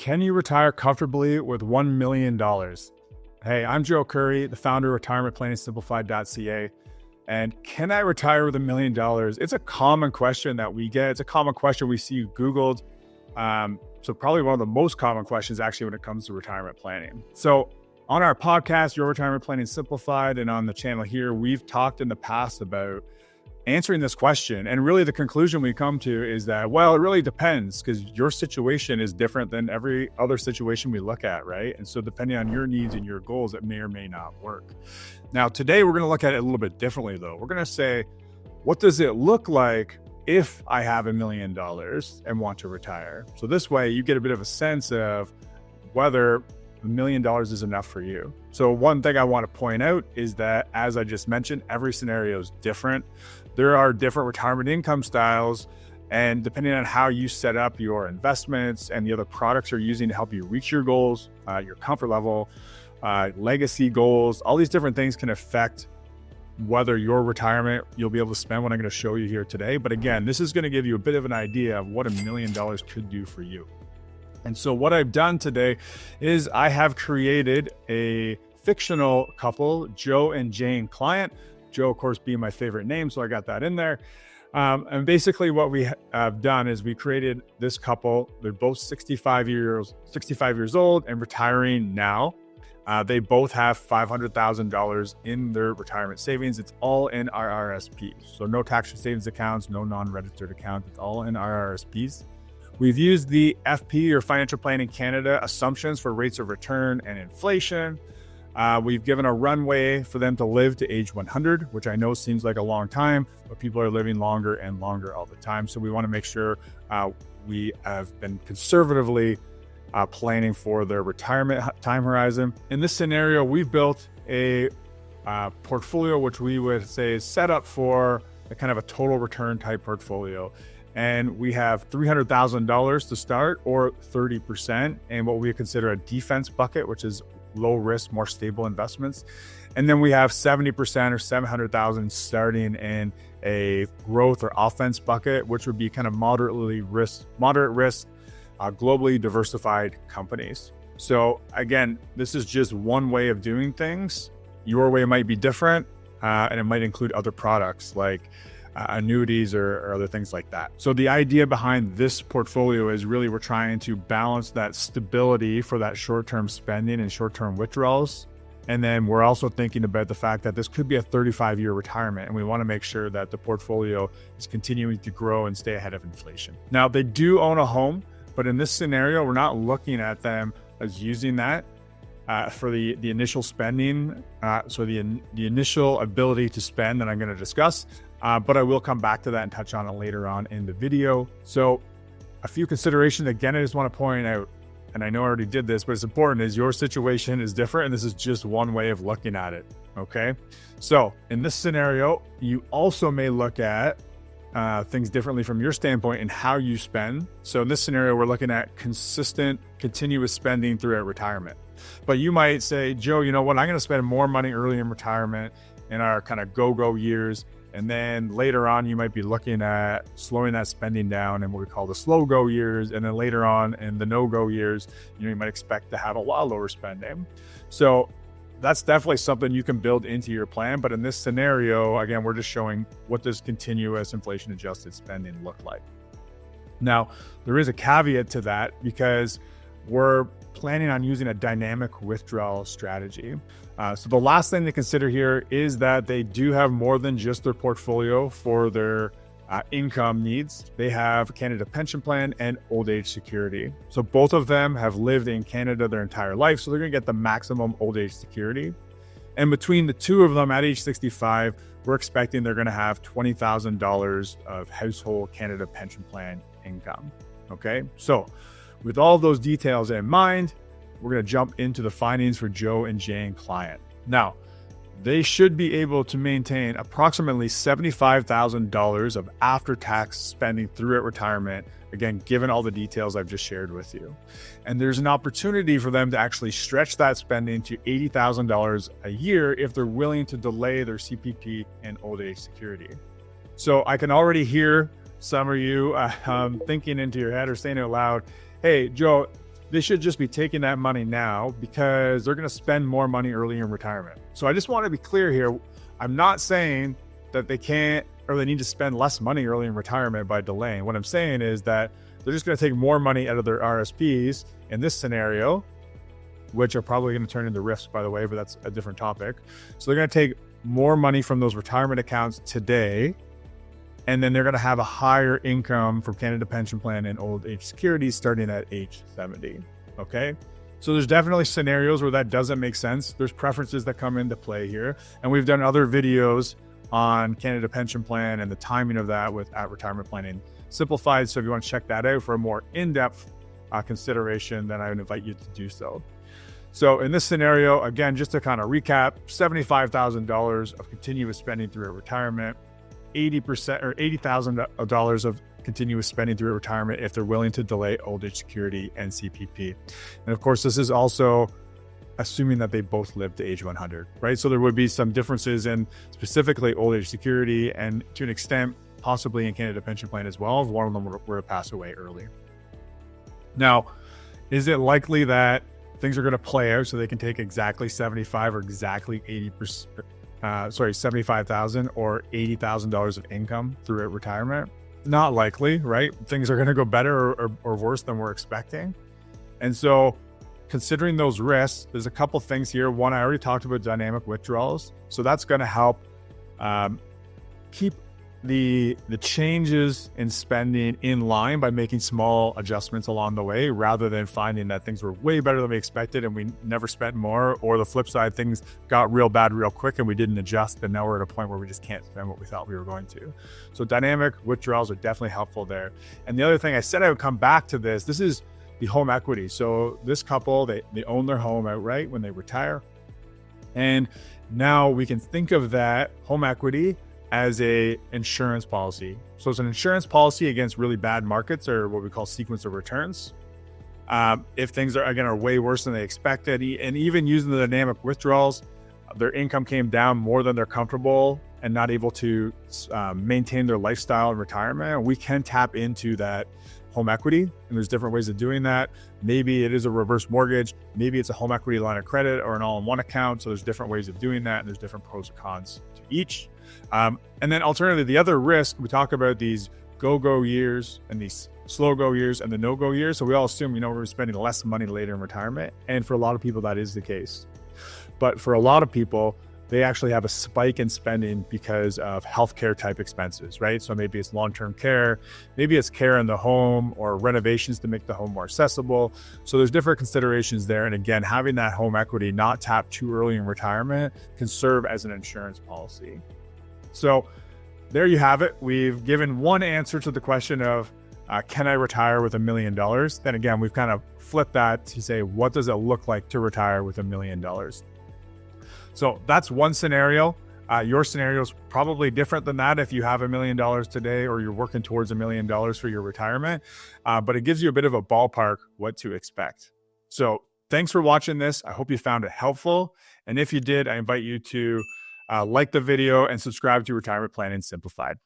Can you retire comfortably with $1 million? Hey, I'm Joe Curry, the founder of retirementplanningsimplified.ca. And can I retire with $1 million? It's a common question that we get. It's a common question we see Googled. So probably one of the most common questions actually when it comes to retirement planning. So on our podcast, Your Retirement Planning Simplified, and on the channel here, we've talked in the past about answering this question. And really the conclusion we come to is that, well, it really depends, because your situation is different than every other situation we look at, right? And so depending on your needs and your goals, it may or may not work. Now, today we're going to look at it a little bit differently though. We're going to say, what does it look like if I have $1 million and want to retire? So this way you get a bit of a sense of whether $1 million is enough for you. So one thing I want to point out is that, as I just mentioned, every scenario is different. There are different retirement income styles, and depending on how you set up your investments and the other products you're using to help you reach your goals, your comfort level, legacy goals, all these different things can affect whether your retirement you'll be able to spend what I'm going to show you here today. But again, this is going to give you a bit of an idea of what $1 million could do for you. And so what I've done today is I have created a fictional couple, Joe and Jane client. Joe, of course, being my favorite name, so I got that in there. And basically what we have done is we created this couple. They're both 65 years old and retiring now. They both have $500,000 in their retirement savings. It's all in RRSPs. So no tax savings accounts, no non-registered accounts. It's all in RRSPs. We've used the FP, or Financial Planning Canada, assumptions for rates of return and inflation. We've given a runway for them to live to age 100, which I know seems like a long time, but people are living longer and longer all the time. So we want to make sure we have been conservatively planning for their retirement time horizon. In this scenario, we've built a portfolio, which we would say is set up for a kind of a total return type portfolio. And we have $300,000 to start, or 30%, and what we consider a defense bucket, which is low risk, more stable investments. And then we have 70% or $700,000 starting in a growth or offense bucket, which would be kind of moderate risk, globally diversified companies. So again, this is just one way of doing things. Your way might be different, and it might include other products like annuities or other things like that. So the idea behind this portfolio is really we're trying to balance that stability for that short-term spending and short-term withdrawals. And then we're also thinking about the fact that this could be a 35-year retirement, and we want to make sure that the portfolio is continuing to grow and stay ahead of inflation. Now, they do own a home, but in this scenario, we're not looking at them as using that for the initial spending, so the initial ability to spend that I'm going to discuss. But I will come back to that and touch on it later on in the video. So a few considerations. Again, I just want to point out, and I know I already did this, but it's important, is your situation is different, and this is just one way of looking at it, okay? So in this scenario, you also may look at things differently from your standpoint in how you spend. So in this scenario, we're looking at consistent, continuous spending throughout retirement. But you might say, Joe, you know what? I'm going to spend more money early in retirement in our kind of go-go years. And then later on, you might be looking at slowing that spending down in what we call the slow-go years. And then later on in the no-go years, you might expect to have a lot lower spending. So that's definitely something you can build into your plan. But in this scenario, again, we're just showing what does continuous inflation-adjusted spending look like. Now, there is a caveat to that, because we're planning on using a dynamic withdrawal strategy. So the last thing to consider here is that they do have more than just their portfolio for their income needs. They have Canada Pension Plan and Old Age Security. So both of them have lived in Canada their entire life, so they're going to get the maximum Old Age Security. And between the two of them at age 65, we're expecting they're going to have $20,000 of household Canada Pension Plan income. Okay, so with all of those details in mind, we're going to jump into the findings for Joe and Jane client. Now, they should be able to maintain approximately $75,000 of after-tax spending throughout retirement, again, given all the details I've just shared with you. And there's an opportunity for them to actually stretch that spending to $80,000 a year if they're willing to delay their CPP and old age security. So I can already hear some of you thinking into your head or saying out loud, hey, Joe, they should just be taking that money now because they're going to spend more money early in retirement. So I just want to be clear here. I'm not saying that they can't or they need to spend less money early in retirement by delaying. What I'm saying is that they're just going to take more money out of their RSPs in this scenario, which are probably going to turn into risks, by the way, but that's a different topic. So they're going to take more money from those retirement accounts today, and then they're going to have a higher income from Canada Pension Plan and old age security starting at age 70. Okay. So there's definitely scenarios where that doesn't make sense. There's preferences that come into play here. And we've done other videos on Canada Pension Plan and the timing of that at Retirement Planning Simplified. So if you want to check that out for a more in-depth consideration, then I would invite you to do so. So in this scenario, again, just to kind of recap, $75,000 of continuous spending through retirement, 80% or $80,000 of continuous spending through retirement if they're willing to delay old age security and CPP. And of course, this is also assuming that they both live to age 100, right? So there would be some differences in specifically old age security and to an extent, possibly in Canada Pension Plan as well, if one of them were to pass away early. Now, is it likely that things are going to play out so they can take exactly 75 or exactly 75,000 or $80,000 of income through retirement? Not likely, right? Things are going to go better or worse than we're expecting. And so considering those risks, there's a couple things here. One, I already talked about dynamic withdrawals. So that's going to help keep the changes in spending in line by making small adjustments along the way, rather than finding that things were way better than we expected and we never spent more, or the flip side, things got real bad real quick and we didn't adjust and now we're at a point where we just can't spend what we thought we were going to. So dynamic withdrawals are definitely helpful there. And the other thing I said I would come back to this is the home equity. So this couple, they own their home outright when they retire. And now we can think of that home equity as a insurance policy. So it's an insurance policy against really bad markets, or what we call sequence of returns. If things are way worse than they expected, and even using the dynamic withdrawals, their income came down more than they're comfortable and not able to maintain their lifestyle in retirement, we can tap into that home equity. And there's different ways of doing that. Maybe it is a reverse mortgage. Maybe it's a home equity line of credit or an all-in-one account. So there's different ways of doing that. And there's different pros and cons to each. And then alternatively, the other risk, we talk about these go-go years and these slow-go years and the no-go years. So we all assume, we're spending less money later in retirement. And for a lot of people, that is the case. But for a lot of people, they actually have a spike in spending because of healthcare type expenses, right? So maybe it's long-term care, maybe it's care in the home or renovations to make the home more accessible. So there's different considerations there. And again, having that home equity not tapped too early in retirement can serve as an insurance policy. So there you have it. We've given one answer to the question of, can I retire with $1 million? Then again, we've kind of flipped that to say, what does it look like to retire with $1 million? So that's one scenario. Your scenario is probably different than that if you have $1 million today or you're working towards $1 million for your retirement. But it gives you a bit of a ballpark what to expect. So thanks for watching this. I hope you found it helpful. And if you did, I invite you to like the video and subscribe to Retirement Planning Simplified.